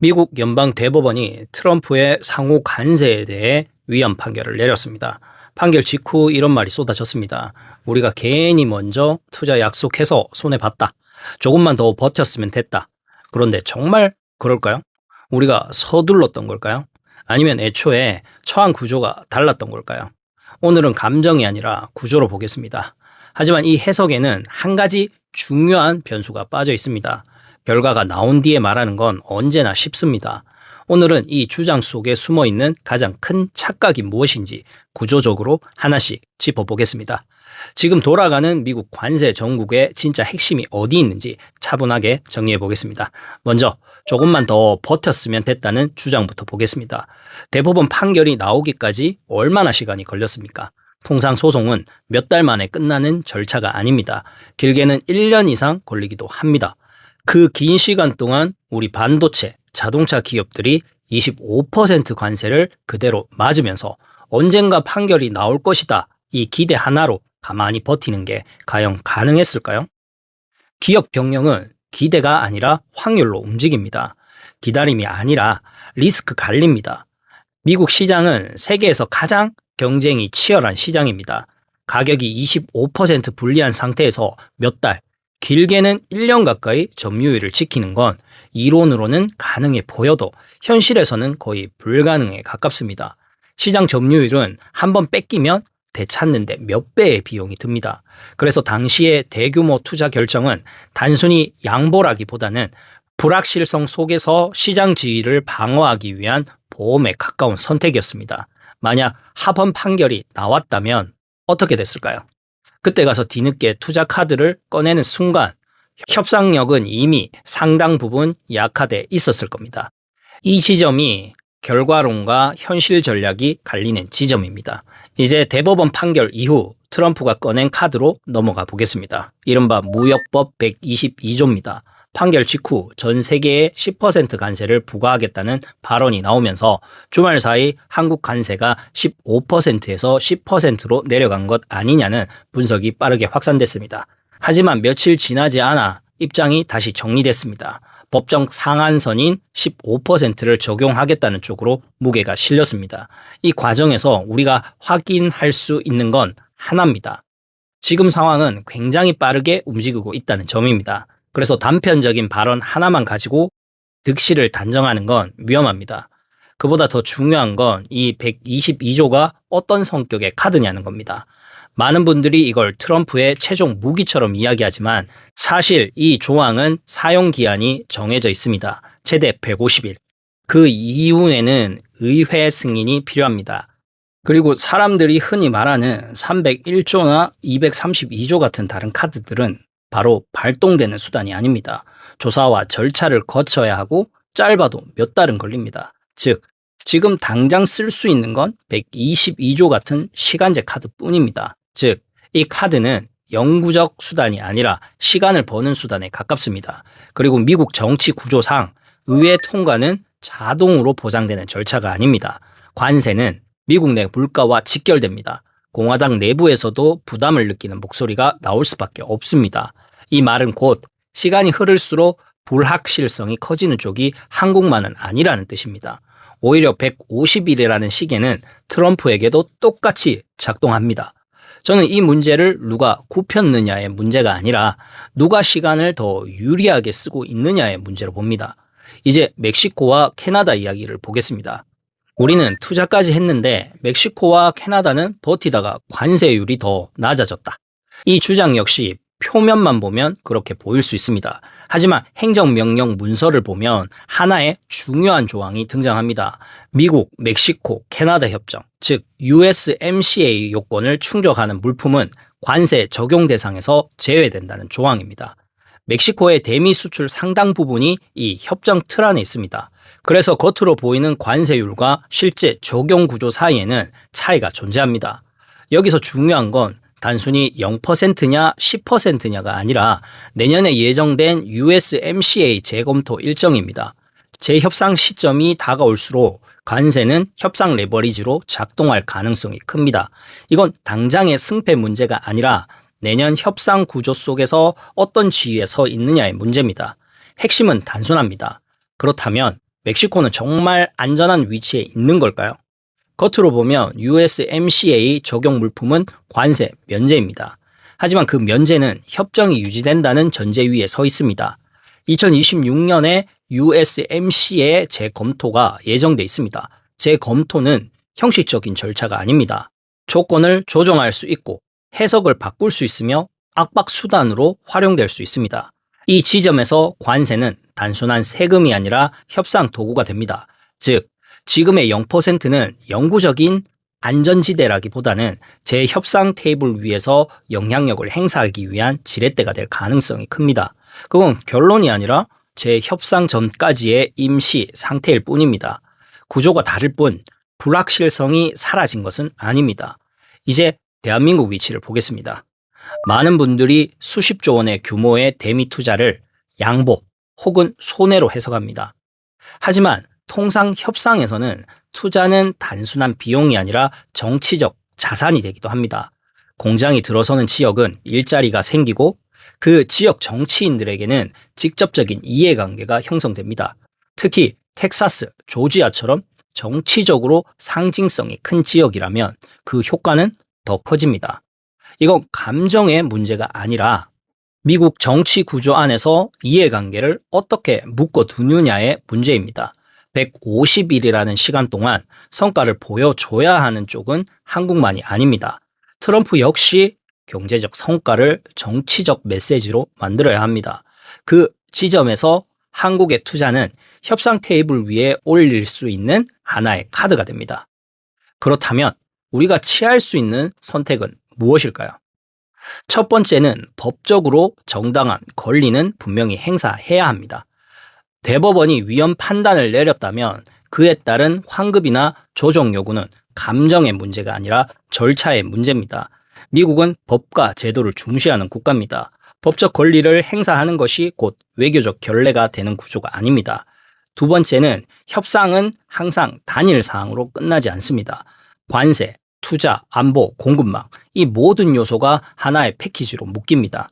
미국 연방 대법원이 트럼프의 상호 관세에 대해 위헌 판결을 내렸습니다. 판결 직후 이런 말이 쏟아졌습니다. 우리가 괜히 먼저 투자 약속해서 손해봤다. 조금만 더 버텼으면 됐다. 그런데 정말 그럴까요? 우리가 서둘렀던 걸까요? 아니면 애초에 처한 구조가 달랐던 걸까요? 오늘은 감정이 아니라 구조로 보겠습니다. 하지만 이 해석에는 한 가지 중요한 변수가 빠져 있습니다. 결과가 나온 뒤에 말하는 건 언제나 쉽습니다. 오늘은 이 주장 속에 숨어있는 가장 큰 착각이 무엇인지 구조적으로 하나씩 짚어보겠습니다. 지금 돌아가는 미국 관세 정국의 진짜 핵심이 어디 있는지 차분하게 정리해보겠습니다. 먼저 조금만 더 버텼으면 됐다는 주장부터 보겠습니다. 대법원 판결이 나오기까지 얼마나 시간이 걸렸습니까? 통상 소송은 몇 달 만에 끝나는 절차가 아닙니다. 길게는 1년 이상 걸리기도 합니다. 그 긴 시간 동안 우리 반도체, 자동차 기업들이 25% 관세를 그대로 맞으면서 언젠가 판결이 나올 것이다. 이 기대 하나로 가만히 버티는 게 과연 가능했을까요? 기업 경영은 기대가 아니라 확률로 움직입니다. 기다림이 아니라 리스크 관리입니다. 미국 시장은 세계에서 가장 경쟁이 치열한 시장입니다. 가격이 25% 불리한 상태에서 몇 달, 길게는 1년 가까이 점유율을 지키는 건 이론으로는 가능해 보여도 현실에서는 거의 불가능에 가깝습니다. 시장 점유율은 한번 뺏기면 되찾는데 몇 배의 비용이 듭니다. 그래서 당시의 대규모 투자 결정은 단순히 양보라기보다는 불확실성 속에서 시장 지위를 방어하기 위한 보험에 가까운 선택이었습니다. 만약 합헌 판결이 나왔다면 어떻게 됐을까요? 그때 가서 뒤늦게 투자 카드를 꺼내는 순간 협상력은 이미 상당 부분 약화돼 있었을 겁니다. 이 지점이 결과론과 현실 전략이 갈리는 지점입니다. 이제 대법원 판결 이후 트럼프가 꺼낸 카드로 넘어가 보겠습니다. 이른바 무역법 122조입니다. 판결 직후 전 세계에 10% 관세를 부과하겠다는 발언이 나오면서 주말 사이 한국 관세가 15%에서 10%로 내려간 것 아니냐는 분석이 빠르게 확산됐습니다. 하지만 며칠 지나지 않아 입장이 다시 정리됐습니다. 법정 상한선인 15%를 적용하겠다는 쪽으로 무게가 실렸습니다. 이 과정에서 우리가 확인할 수 있는 건 하나입니다. 지금 상황은 굉장히 빠르게 움직이고 있다는 점입니다. 그래서 단편적인 발언 하나만 가지고 득실을 단정하는 건 위험합니다. 그보다 더 중요한 건 이 122조가 어떤 성격의 카드냐는 겁니다. 많은 분들이 이걸 트럼프의 최종 무기처럼 이야기하지만 사실 이 조항은 사용 기한이 정해져 있습니다. 최대 150일. 그 이후에는 의회 승인이 필요합니다. 그리고 사람들이 흔히 말하는 301조나 232조 같은 다른 카드들은 바로 발동되는 수단이 아닙니다. 조사와 절차를 거쳐야 하고 짧아도 몇 달은 걸립니다. 즉, 지금 당장 쓸 수 있는 건 122조 같은 시간제 카드뿐입니다. 즉, 이 카드는 영구적 수단이 아니라 시간을 버는 수단에 가깝습니다. 그리고 미국 정치 구조상 의회 통과는 자동으로 보장되는 절차가 아닙니다. 관세는 미국 내 물가와 직결됩니다. 공화당 내부에서도 부담을 느끼는 목소리가 나올 수밖에 없습니다. 이 말은 곧 시간이 흐를수록 불확실성이 커지는 쪽이 한국만은 아니라는 뜻입니다. 오히려 150일이라는 시계는 트럼프에게도 똑같이 작동합니다. 저는 이 문제를 누가 굽혔느냐의 문제가 아니라 누가 시간을 더 유리하게 쓰고 있느냐의 문제로 봅니다. 이제 멕시코와 캐나다 이야기를 보겠습니다. 우리는 투자까지 했는데 멕시코와 캐나다는 버티다가 관세율이 더 낮아졌다. 이 주장 역시 표면만 보면 그렇게 보일 수 있습니다. 하지만 행정명령 문서를 보면 하나의 중요한 조항이 등장합니다. 미국, 멕시코, 캐나다 협정, 즉 USMCA 요건을 충족하는 물품은 관세 적용 대상에서 제외된다는 조항입니다. 멕시코의 대미 수출 상당 부분이 이 협정 틀 안에 있습니다. 그래서 겉으로 보이는 관세율과 실제 적용 구조 사이에는 차이가 존재합니다. 여기서 중요한 건 단순히 0%냐 10%냐가 아니라 내년에 예정된 USMCA 재검토 일정입니다. 재협상 시점이 다가올수록 관세는 협상 레버리지로 작동할 가능성이 큽니다. 이건 당장의 승패 문제가 아니라 내년 협상 구조 속에서 어떤 지위에 서 있느냐의 문제입니다. 핵심은 단순합니다. 그렇다면 멕시코는 정말 안전한 위치에 있는 걸까요? 겉으로 보면 USMCA 적용 물품은 관세 면제입니다. 하지만 그 면제는 협정이 유지된다는 전제 위에 서 있습니다. 2026년에 USMCA 재검토가 예정돼 있습니다. 재검토는 형식적인 절차가 아닙니다. 조건을 조정할 수 있고 해석을 바꿀 수 있으며 압박 수단으로 활용될 수 있습니다. 이 지점에서 관세는 단순한 세금이 아니라 협상 도구가 됩니다. 즉, 지금의 0%는 영구적인 안전지대라기보다는 재협상 테이블 위에서 영향력을 행사하기 위한 지렛대가 될 가능성이 큽니다. 그건 결론이 아니라 재협상 전까지의 임시 상태일 뿐입니다. 구조가 다를 뿐 불확실성이 사라진 것은 아닙니다. 이제 대한민국 위치를 보겠습니다. 많은 분들이 수십조 원의 규모의 대미 투자를 양보 혹은 손해로 해석합니다. 하지만 통상 협상에서는 투자는 단순한 비용이 아니라 정치적 자산이 되기도 합니다. 공장이 들어서는 지역은 일자리가 생기고 그 지역 정치인들에게는 직접적인 이해관계가 형성됩니다. 특히 텍사스, 조지아처럼 정치적으로 상징성이 큰 지역이라면 그 효과는 더 커집니다. 이건 감정의 문제가 아니라 미국 정치 구조 안에서 이해관계를 어떻게 묶어두느냐의 문제입니다. 150일이라는 시간 동안 성과를 보여줘야 하는 쪽은 한국만이 아닙니다. 트럼프 역시 경제적 성과를 정치적 메시지로 만들어야 합니다. 그 지점에서 한국의 투자는 협상 테이블 위에 올릴 수 있는 하나의 카드가 됩니다. 그렇다면 우리가 취할 수 있는 선택은 무엇일까요? 첫 번째는 법적으로 정당한 권리는 분명히 행사해야 합니다. 대법원이 위헌 판단을 내렸다면 그에 따른 환급이나 조정 요구는 감정의 문제가 아니라 절차의 문제입니다. 미국은 법과 제도를 중시하는 국가입니다. 법적 권리를 행사하는 것이 곧 외교적 결례가 되는 구조가 아닙니다. 두 번째는 협상은 항상 단일 사항으로 끝나지 않습니다. 관세, 투자, 안보, 공급망 이 모든 요소가 하나의 패키지로 묶입니다.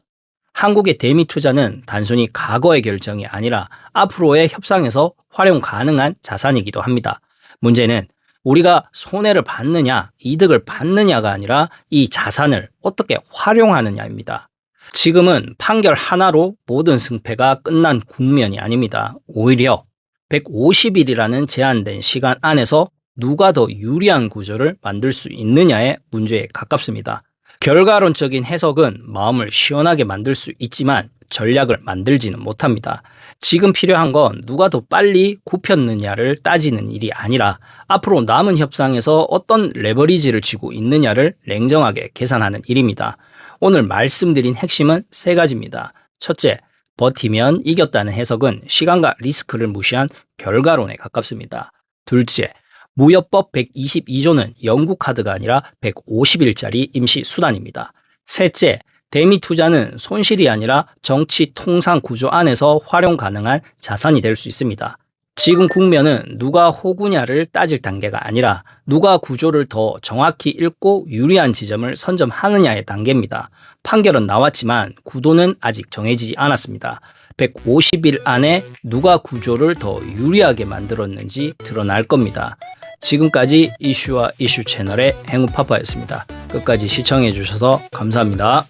한국의 대미 투자는 단순히 과거의 결정이 아니라 앞으로의 협상에서 활용 가능한 자산이기도 합니다. 문제는 우리가 손해를 받느냐, 이득을 받느냐가 아니라 이 자산을 어떻게 활용하느냐입니다. 지금은 판결 하나로 모든 승패가 끝난 국면이 아닙니다. 오히려 150일이라는 제한된 시간 안에서 누가 더 유리한 구조를 만들 수 있느냐의 문제에 가깝습니다. 결과론적인 해석은 마음을 시원하게 만들 수 있지만 전략을 만들지는 못합니다. 지금 필요한 건 누가 더 빨리 굽혔느냐를 따지는 일이 아니라 앞으로 남은 협상에서 어떤 레버리지를 쥐고 있느냐를 냉정하게 계산하는 일입니다. 오늘 말씀드린 핵심은 세 가지입니다. 첫째, 버티면 이겼다는 해석은 시간과 리스크를 무시한 결과론에 가깝습니다. 둘째, 무역법 122조는 영구 카드가 아니라 150일짜리 임시 수단입니다. 셋째, 대미 투자는 손실이 아니라 정치 통상 구조 안에서 활용 가능한 자산이 될 수 있습니다. 지금 국면은 누가 호구냐를 따질 단계가 아니라 누가 구조를 더 정확히 읽고 유리한 지점을 선점하느냐의 단계입니다. 판결은 나왔지만 구도는 아직 정해지지 않았습니다. 150일 안에 누가 구조를 더 유리하게 만들었는지 드러날 겁니다. 지금까지 이슈와 이슈 채널의 행우파파였습니다. 끝까지 시청해 주셔서 감사합니다.